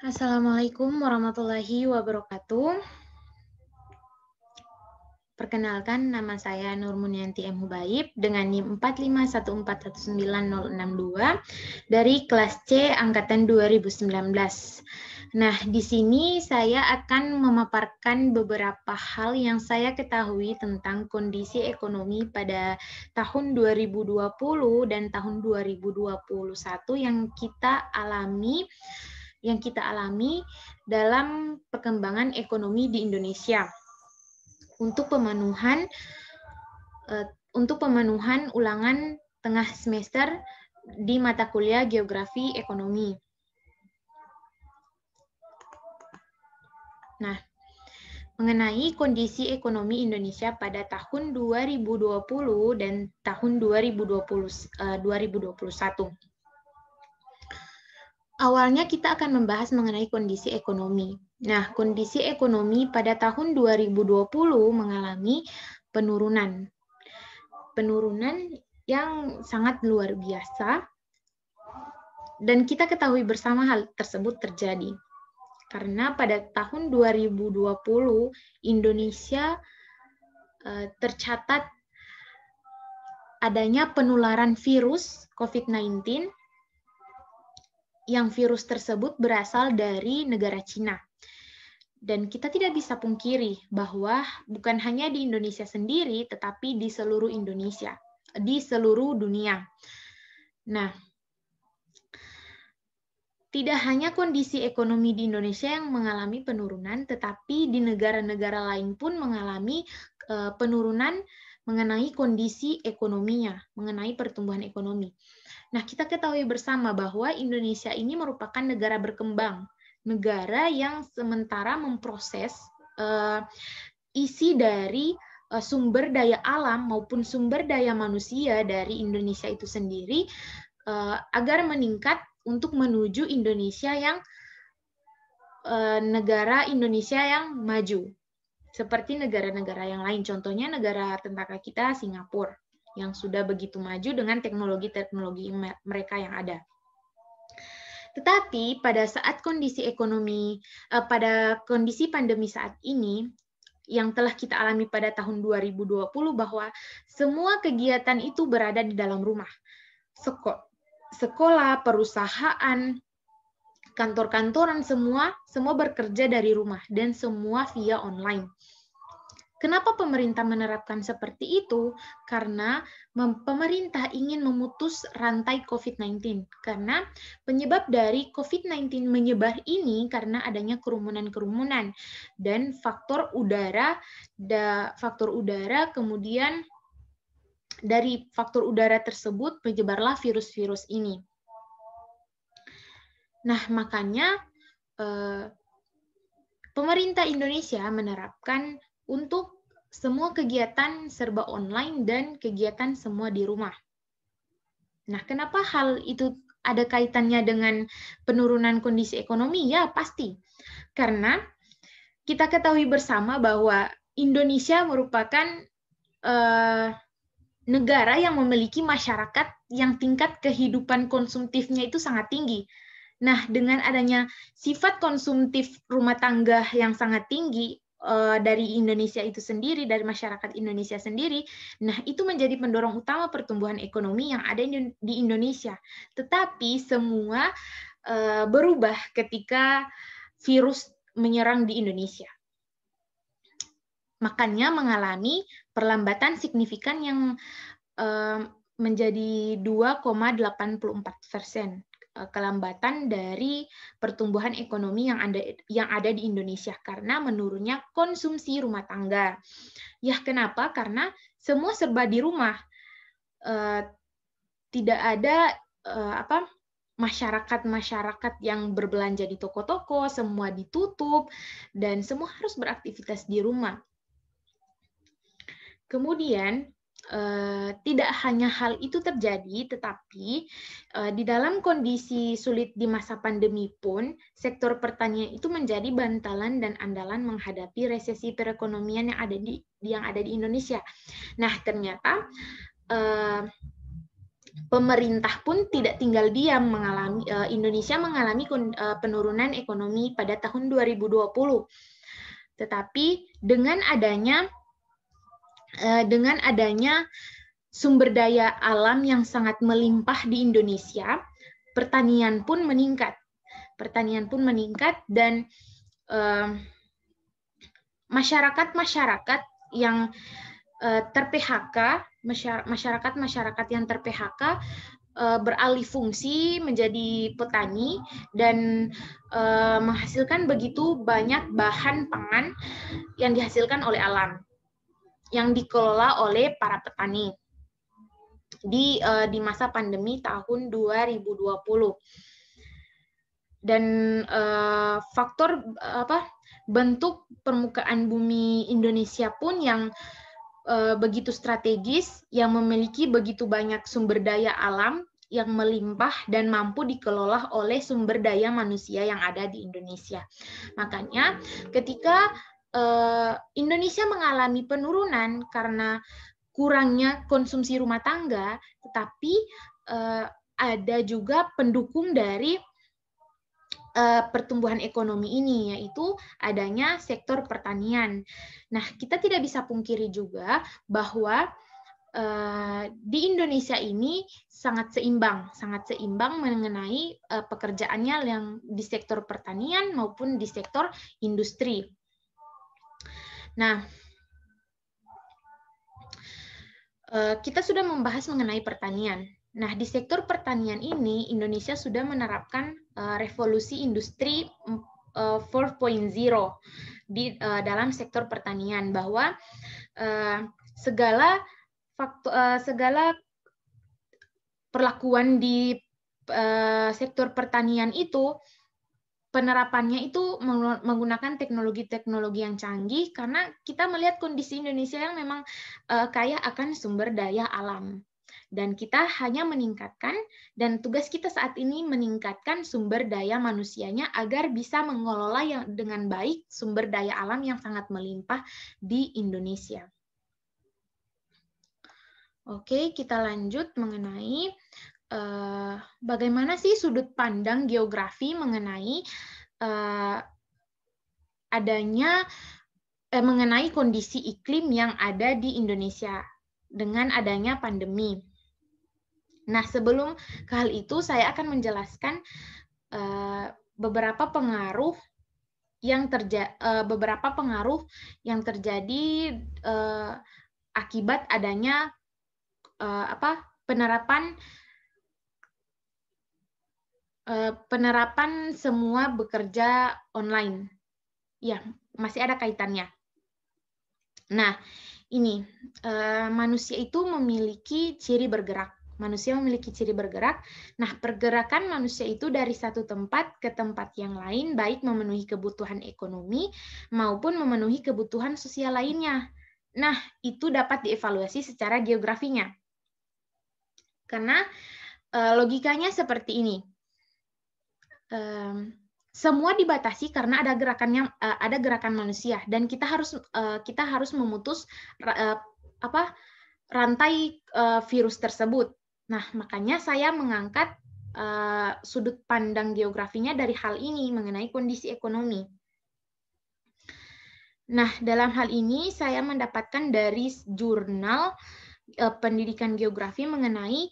Assalamualaikum warahmatullahi wabarakatuh. Perkenalkan, nama saya Nur Munianti M. Hubaib dengan NIM 451419062 dari kelas C Angkatan 2019. Nah, di sini saya akan memaparkan beberapa hal yang saya ketahui tentang kondisi ekonomi pada tahun 2020 dan tahun 2021 yang kita alami dalam perkembangan ekonomi di Indonesia untuk pemenuhan ulangan tengah semester di mata kuliah Geografi Ekonomi. Nah, mengenai kondisi ekonomi Indonesia pada tahun 2020 dan tahun 2021. Awalnya kita akan membahas mengenai kondisi ekonomi. Nah, kondisi ekonomi pada tahun 2020 mengalami penurunan. Penurunan yang sangat luar biasa, dan kita ketahui bersama hal tersebut terjadi. Karena pada tahun 2020, Indonesia tercatat adanya penularan virus COVID-19 yang virus tersebut berasal dari negara Cina. Dan kita tidak bisa pungkiri bahwa bukan hanya di Indonesia sendiri, tetapi di seluruh Indonesia, di seluruh dunia. Nah, tidak hanya kondisi ekonomi di Indonesia yang mengalami penurunan, tetapi di negara-negara lain pun mengalami penurunan mengenai kondisi ekonominya, mengenai pertumbuhan ekonomi. Nah, kita ketahui bersama bahwa Indonesia ini merupakan negara berkembang, negara yang sementara memproses isi dari sumber daya alam maupun sumber daya manusia dari Indonesia itu sendiri agar meningkat untuk menuju Indonesia yang negara Indonesia yang maju, seperti negara-negara yang lain. Contohnya negara tetangga kita, Singapura, yang sudah begitu maju dengan teknologi-teknologi mereka yang ada. Tetapi pada saat kondisi ekonomi, pada kondisi pandemi saat ini, yang telah kita alami pada tahun 2020, bahwa semua kegiatan itu berada di dalam rumah. Sekolah, perusahaan, kantor-kantoran, semua bekerja dari rumah dan semua via online. Kenapa pemerintah menerapkan seperti itu? Karena pemerintah ingin memutus rantai COVID-19. Karena penyebab dari COVID-19 menyebar ini karena adanya kerumunan-kerumunan dan faktor udara, kemudian dari faktor udara tersebut menyebarlah virus-virus ini. Nah, makanya pemerintah Indonesia menerapkan untuk semua kegiatan serba online dan kegiatan semua di rumah. Nah, kenapa hal itu ada kaitannya dengan penurunan kondisi ekonomi? Ya, pasti. Karena kita ketahui bersama bahwa Indonesia merupakan negara yang memiliki masyarakat yang tingkat kehidupan konsumtifnya itu sangat tinggi. Nah, dengan adanya sifat konsumtif rumah tangga yang sangat tinggi dari Indonesia itu sendiri, dari masyarakat Indonesia sendiri, nah itu menjadi pendorong utama pertumbuhan ekonomi yang ada di Indonesia. Tetapi semua berubah ketika virus menyerang di Indonesia. Makanya mengalami perlambatan signifikan yang menjadi 2,84%. Kelambatan dari pertumbuhan ekonomi yang ada di Indonesia karena menurunnya konsumsi rumah tangga. Ya, kenapa? Karena semua serba di rumah. Tidak ada masyarakat yang berbelanja di toko-toko, semua ditutup dan semua harus beraktivitas di rumah. Kemudian tidak hanya hal itu terjadi, tetapi di dalam kondisi sulit di masa pandemi pun, sektor pertanian itu menjadi bantalan dan andalan menghadapi resesi perekonomian yang ada di Indonesia. Nah, ternyata pemerintah pun tidak tinggal diam, Indonesia mengalami penurunan ekonomi pada tahun 2020. Tetapi dengan adanya sumber daya alam yang sangat melimpah di Indonesia, pertanian pun meningkat. Dan masyarakat-masyarakat yang ter-PHK, masyarakat yang ter-PHK beralih fungsi menjadi petani dan menghasilkan begitu banyak bahan pangan yang dihasilkan oleh alam, yang dikelola oleh para petani di masa pandemi tahun 2020. Dan faktor bentuk permukaan bumi Indonesia pun yang begitu strategis, yang memiliki begitu banyak sumber daya alam yang melimpah dan mampu dikelola oleh sumber daya manusia yang ada di Indonesia. Makanya ketika Indonesia mengalami penurunan karena kurangnya konsumsi rumah tangga, tetapi ada juga pendukung dari pertumbuhan ekonomi ini, yaitu adanya sektor pertanian. Nah, kita tidak bisa pungkiri juga bahwa di Indonesia ini sangat seimbang mengenai pekerjaannya yang di sektor pertanian maupun di sektor industri. Nah, kita sudah membahas mengenai pertanian. Nah, di sektor pertanian ini, Indonesia sudah menerapkan revolusi industri 4.0 dalam sektor pertanian, bahwa segala perlakuan di sektor pertanian itu, penerapannya itu menggunakan teknologi-teknologi yang canggih, karena kita melihat kondisi Indonesia yang memang kaya akan sumber daya alam. Dan kita hanya meningkatkan, dan tugas kita saat ini meningkatkan sumber daya manusianya agar bisa mengelola dengan baik sumber daya alam yang sangat melimpah di Indonesia. Oke, kita lanjut mengenai bagaimana sih sudut pandang geografi mengenai mengenai kondisi iklim yang ada di Indonesia dengan adanya pandemi. Nah, sebelum ke hal itu, saya akan menjelaskan beberapa pengaruh yang terjadi akibat adanya penerapan semua bekerja online. Ya, masih ada kaitannya. Nah, ini manusia itu memiliki ciri bergerak. Nah, pergerakan manusia itu dari satu tempat ke tempat yang lain, baik memenuhi kebutuhan ekonomi maupun memenuhi kebutuhan sosial lainnya. Nah, itu dapat dievaluasi secara geografinya. Karena logikanya seperti ini. Semua dibatasi karena ada gerakan manusia, dan kita harus memutus rantai virus tersebut. Nah, makanya saya mengangkat sudut pandang geografinya dari hal ini mengenai kondisi ekonomi. Nah, dalam hal ini saya mendapatkan dari jurnal pendidikan geografi mengenai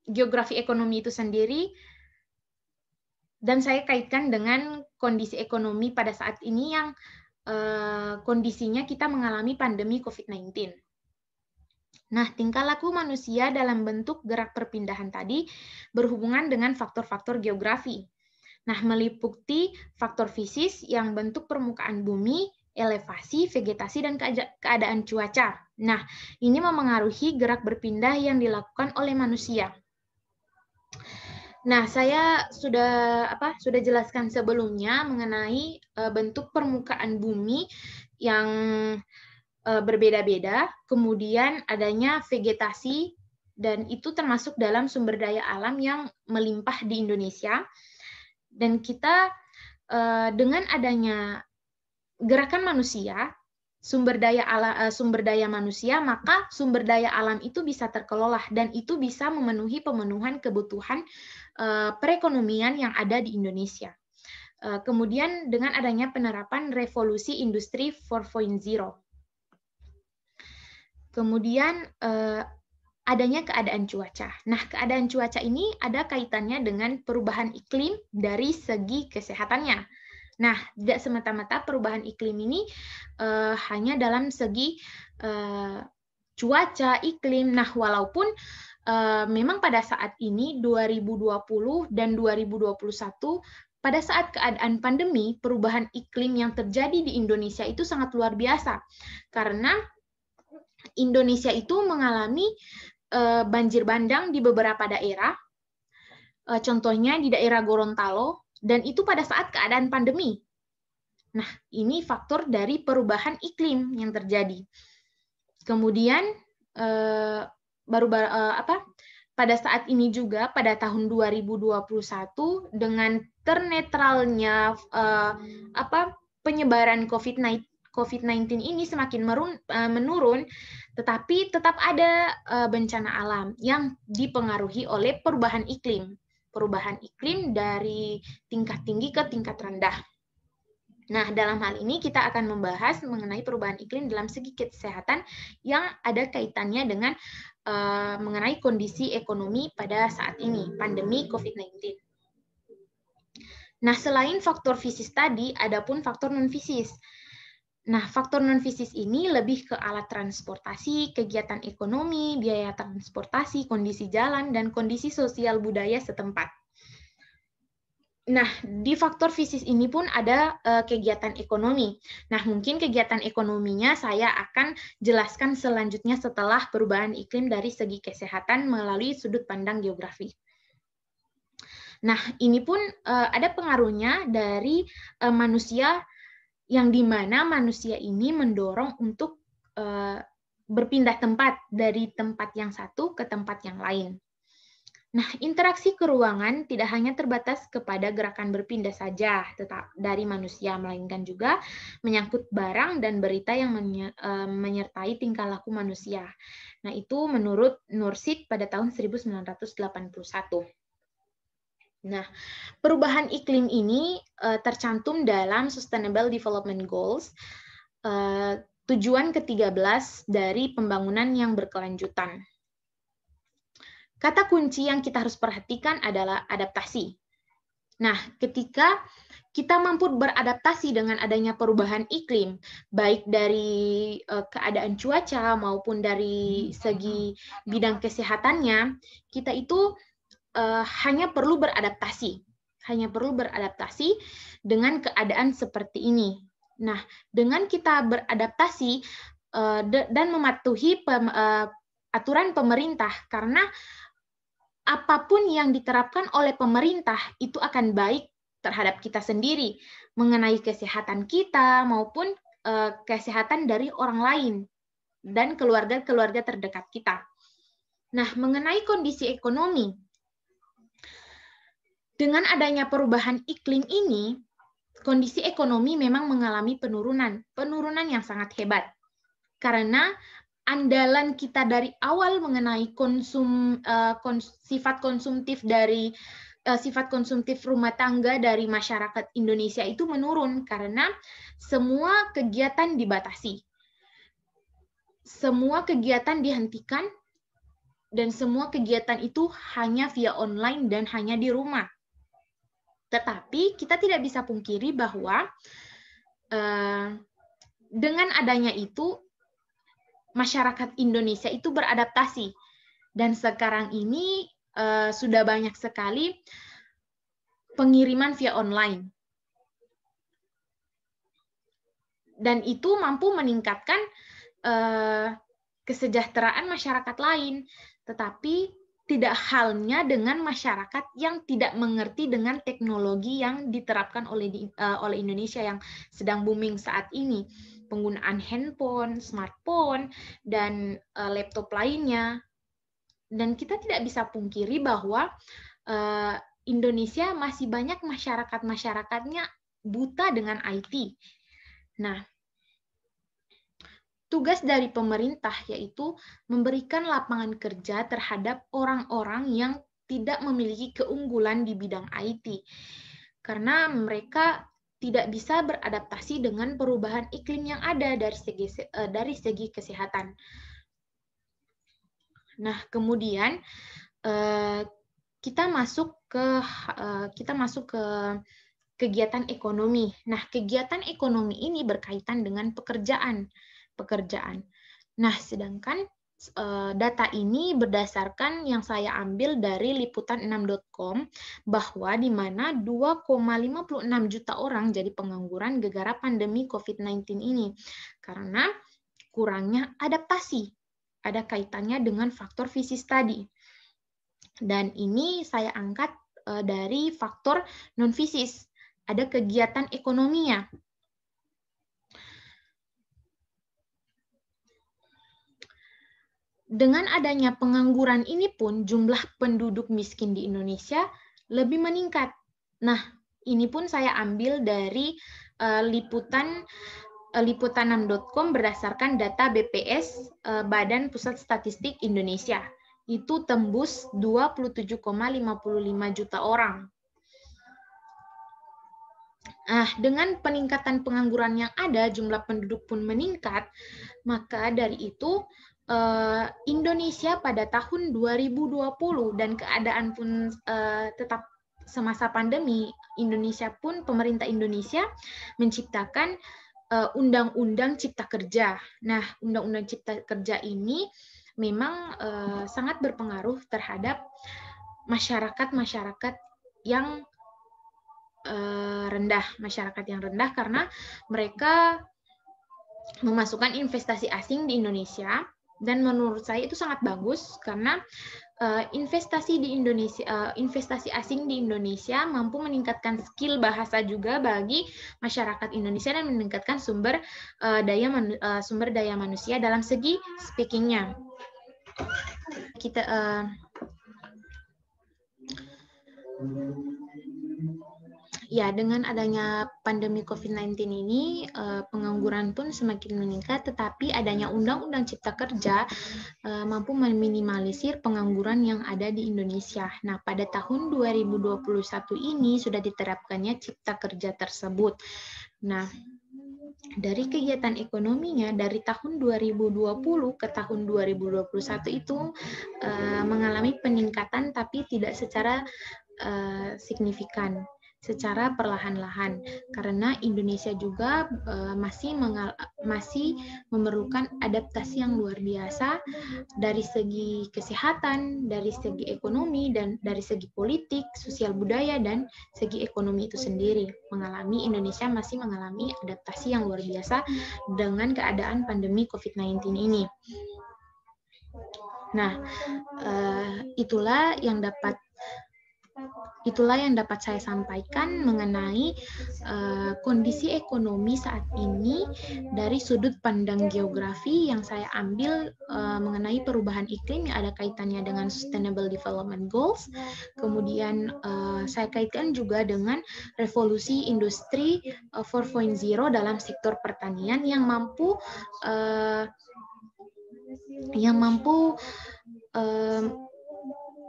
geografi ekonomi itu sendiri, dan saya kaitkan dengan kondisi ekonomi pada saat ini yang kondisinya kita mengalami pandemi COVID-19. Nah, tingkah laku manusia dalam bentuk gerak perpindahan tadi berhubungan dengan faktor-faktor geografi. Nah, meliputi faktor fisis yang bentuk permukaan bumi, elevasi, vegetasi, dan keadaan cuaca. Nah, ini memengaruhi gerak berpindah yang dilakukan oleh manusia. Nah, saya sudah jelaskan sebelumnya mengenai bentuk permukaan bumi yang berbeda-beda, kemudian adanya vegetasi, dan itu termasuk dalam sumber daya alam yang melimpah di Indonesia. Dan kita dengan adanya gerakan manusia, sumber daya manusia, maka sumber daya alam itu bisa terkelola dan itu bisa memenuhi pemenuhan kebutuhan perekonomian yang ada di Indonesia. Kemudian dengan adanya penerapan revolusi industri 4.0. Kemudian adanya keadaan cuaca. Nah, keadaan cuaca ini ada kaitannya dengan perubahan iklim dari segi kesehatannya. Nah, tidak semata-mata perubahan iklim ini hanya dalam segi cuaca, iklim. Nah, walaupun memang pada saat ini 2020 dan 2021 pada saat keadaan pandemi, perubahan iklim yang terjadi di Indonesia itu sangat luar biasa. Karena Indonesia itu mengalami banjir bandang di beberapa daerah, contohnya di daerah Gorontalo, dan itu pada saat keadaan pandemi. Nah, ini faktor dari perubahan iklim yang terjadi. Kemudian pada saat ini juga pada tahun 2021 dengan ternetralnya penyebaran COVID-19 ini semakin menurun, tetapi tetap ada bencana alam yang dipengaruhi oleh perubahan iklim. Perubahan iklim dari tingkat tinggi ke tingkat rendah. Nah, dalam hal ini kita akan membahas mengenai perubahan iklim dalam segi kesehatan yang ada kaitannya dengan mengenai kondisi ekonomi pada saat ini, pandemi COVID-19. Nah, selain faktor fisis tadi, ada pun faktor non-fisis. Nah, faktor non-fisis ini lebih ke alat transportasi, kegiatan ekonomi, biaya transportasi, kondisi jalan, dan kondisi sosial budaya setempat. Nah, di faktor fisis ini pun ada kegiatan ekonomi. Nah, mungkin kegiatan ekonominya saya akan jelaskan selanjutnya setelah perubahan iklim dari segi kesehatan melalui sudut pandang geografi. Nah, ini pun ada pengaruhnya dari manusia yang dimana manusia ini mendorong untuk berpindah tempat dari tempat yang satu ke tempat yang lain. Nah, interaksi keruangan tidak hanya terbatas kepada gerakan berpindah saja tetap dari manusia, melainkan juga menyangkut barang dan berita yang menyertai tingkah laku manusia. Nah, itu menurut Nursid pada tahun 1981. Nah, perubahan iklim ini tercantum dalam Sustainable Development Goals, tujuan ke-13 dari pembangunan yang berkelanjutan. Kata kunci yang kita harus perhatikan adalah adaptasi. Nah, ketika kita mampu beradaptasi dengan adanya perubahan iklim, baik dari keadaan cuaca maupun dari segi bidang kesehatannya, kita itu hanya perlu beradaptasi. Hanya perlu beradaptasi dengan keadaan seperti ini. Nah, dengan kita beradaptasi dan mematuhi aturan pemerintah, karena apapun yang diterapkan oleh pemerintah itu akan baik terhadap kita sendiri, mengenai kesehatan kita maupun kesehatan dari orang lain dan keluarga-keluarga terdekat kita. Nah, mengenai kondisi ekonomi, dengan adanya perubahan iklim ini, kondisi ekonomi memang mengalami penurunan yang sangat hebat. Karena andalan kita dari awal mengenai sifat konsumtif rumah tangga dari masyarakat Indonesia itu menurun karena semua kegiatan dibatasi. Semua kegiatan dihentikan dan semua kegiatan itu hanya via online dan hanya di rumah. Tetapi kita tidak bisa pungkiri bahwa dengan adanya itu masyarakat Indonesia itu beradaptasi. Dan sekarang ini sudah banyak sekali pengiriman via online. Dan itu mampu meningkatkan kesejahteraan masyarakat lain. Tetapi tidak halnya dengan masyarakat yang tidak mengerti dengan teknologi yang diterapkan oleh Indonesia yang sedang booming saat ini. Penggunaan handphone, smartphone, dan laptop lainnya. Dan kita tidak bisa pungkiri bahwa Indonesia masih banyak masyarakat-masyarakatnya buta dengan IT. Nah, tugas dari pemerintah yaitu memberikan lapangan kerja terhadap orang-orang yang tidak memiliki keunggulan di bidang IT. Karena mereka tidak bisa beradaptasi dengan perubahan iklim yang ada dari segi kesehatan. Nah, kemudian kita masuk ke kegiatan ekonomi. Nah, kegiatan ekonomi ini berkaitan dengan pekerjaan. Nah, sedangkan data ini berdasarkan yang saya ambil dari liputan6.com bahwa di mana 2,56 juta orang jadi pengangguran gara-gara pandemi COVID-19 ini karena kurangnya adaptasi. Ada kaitannya dengan faktor fisis tadi. Dan ini saya angkat dari faktor non-fisis. Ada kegiatan ekonominya. Dengan adanya pengangguran ini pun jumlah penduduk miskin di Indonesia lebih meningkat. Nah, ini pun saya ambil dari liputan6.com berdasarkan data BPS Badan Pusat Statistik Indonesia. Itu tembus 27,55 juta orang. Nah, dengan peningkatan pengangguran yang ada, jumlah penduduk pun meningkat, maka dari itu Indonesia pada tahun 2020 dan keadaan pun tetap semasa pandemi, pemerintah Indonesia menciptakan Undang-Undang Cipta Kerja. Nah, Undang-Undang Cipta Kerja ini memang sangat berpengaruh terhadap masyarakat yang rendah karena mereka memasukkan investasi asing di Indonesia. Dan menurut saya itu sangat bagus karena investasi asing di Indonesia mampu meningkatkan skill bahasa juga bagi masyarakat Indonesia dan meningkatkan sumber daya manusia dalam segi speaking-nya. Ya, dengan adanya pandemi COVID-19 ini, pengangguran pun semakin meningkat, tetapi adanya Undang-Undang Cipta Kerja mampu meminimalisir pengangguran yang ada di Indonesia. Nah, pada tahun 2021 ini sudah diterapkannya Cipta Kerja tersebut. Nah, dari kegiatan ekonominya dari tahun 2020 ke tahun 2021 itu mengalami peningkatan tapi tidak secara signifikan, secara perlahan-lahan karena Indonesia juga masih memerlukan adaptasi yang luar biasa dari segi kesehatan, dari segi ekonomi, dan dari segi politik, sosial budaya, dan segi ekonomi itu sendiri. Indonesia masih mengalami adaptasi yang luar biasa dengan keadaan pandemi COVID-19 ini. Nah, itulah yang dapat saya sampaikan mengenai kondisi ekonomi saat ini dari sudut pandang geografi yang saya ambil mengenai perubahan iklim yang ada kaitannya dengan Sustainable Development Goals. Kemudian saya kaitkan juga dengan revolusi industri 4.0 dalam sektor pertanian yang mampu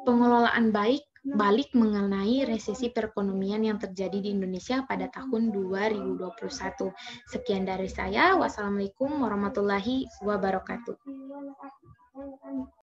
pengelolaan balik mengenai resesi perekonomian yang terjadi di Indonesia pada tahun 2021. Sekian dari saya. Wassalamualaikum warahmatullahi wabarakatuh.